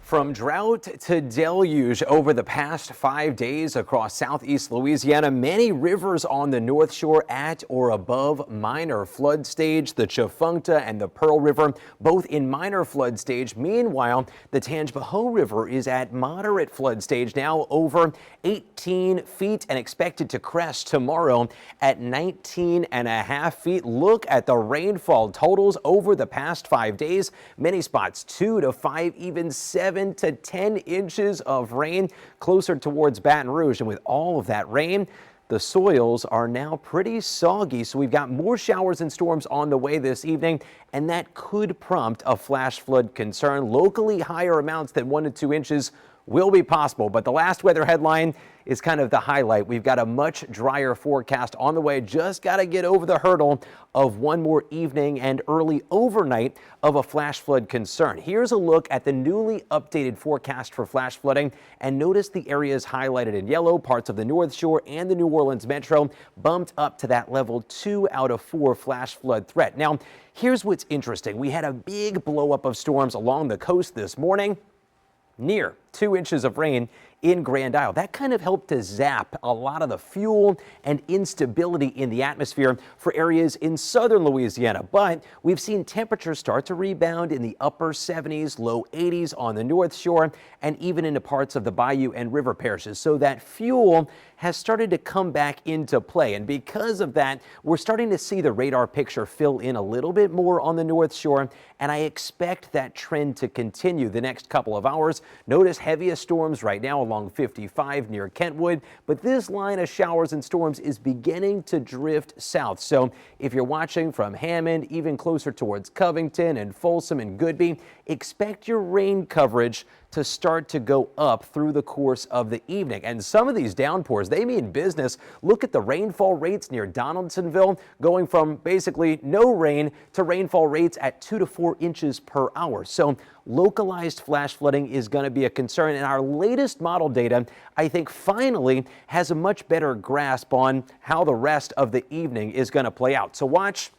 From drought to deluge over the past 5 days across southeast Louisiana, many rivers on the North Shore at or above minor flood stage. The Chafuncta and the Pearl River both in minor flood stage. Meanwhile, the Tangipahoa River is at moderate flood stage, now over 18 feet and expected to crest tomorrow at 19.5 feet. Look at the rainfall totals over the past 5 days. Many spots 2 to 5, even 7 to 10 inches of rain closer towards Baton Rouge. And with all of that rain, the soils are now pretty soggy, so we've got more showers and storms on the way this evening, and that could prompt a flash flood concern. Locally, higher amounts than 1 to 2 inches will be possible, but the last weather headline is kind of the highlight. We've got a much drier forecast on the way. Just got to get over the hurdle of one more evening and early overnight of a flash flood concern. Here's a look at the newly updated forecast for flash flooding, and notice the areas highlighted in yellow. Parts of the North Shore and the New Orleans metro bumped up to that level 2 out of 4 flash flood threat. Now, here's what's interesting. We had a big blow up of storms along the coast this morning. Near 2 inches of rain in Grand Isle. That kind of helped to zap a lot of the fuel and instability in the atmosphere for areas in southern Louisiana. But we've seen temperatures start to rebound in the upper 70s, low 80s on the North Shore, and even into parts of the Bayou and river parishes. So that fuel has started to come back into play. And because of that, we're starting to see the radar picture fill in a little bit more on the North Shore. And I expect that trend to continue the next couple of hours. Notice heaviest storms right now along 55 near Kentwood, but this line of showers and storms is beginning to drift south. So if you're watching from Hammond, even closer towards Covington and Folsom and Goodby, expect your rain coverage to start to go up through the course of the evening. And some of these downpours, they mean business. Look at the rainfall rates near Donaldsonville, going from basically no rain to rainfall rates at 2 to 4 inches per hour. So localized flash flooding is going to be a concern. And our latest model data, I think, finally has a much better grasp on how the rest of the evening is going to play out. So watch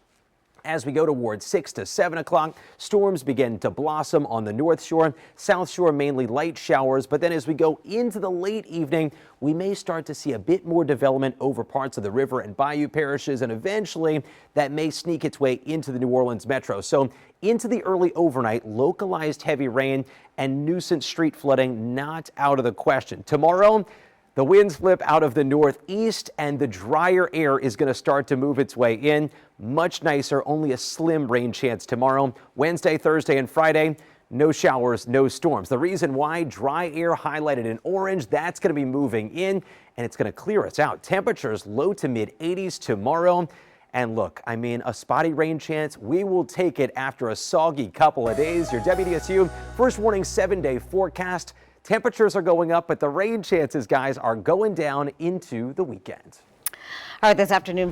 as we go towards 6 to 7 o'clock. Storms begin to blossom on the North Shore. South Shore, mainly light showers. But then as we go into the late evening, we may start to see a bit more development over parts of the river and bayou parishes. And eventually that may sneak its way into the New Orleans metro. So into the early overnight, localized heavy rain and nuisance street flooding not out of the question. Tomorrow, the winds flip out of the northeast and the drier air is going to start to move its way in. Much nicer, only a slim rain chance tomorrow. Wednesday, Thursday, and Friday, no showers, no storms. The reason why, dry air highlighted in orange, that's going to be moving in and it's going to clear us out. Temperatures low to mid 80s tomorrow. And look, I mean, a spotty rain chance, we will take it after a soggy couple of days. Your WDSU first warning 7-day forecast. Temperatures are going up, but the rain chances, guys, are going down into the weekend. All right, this afternoon.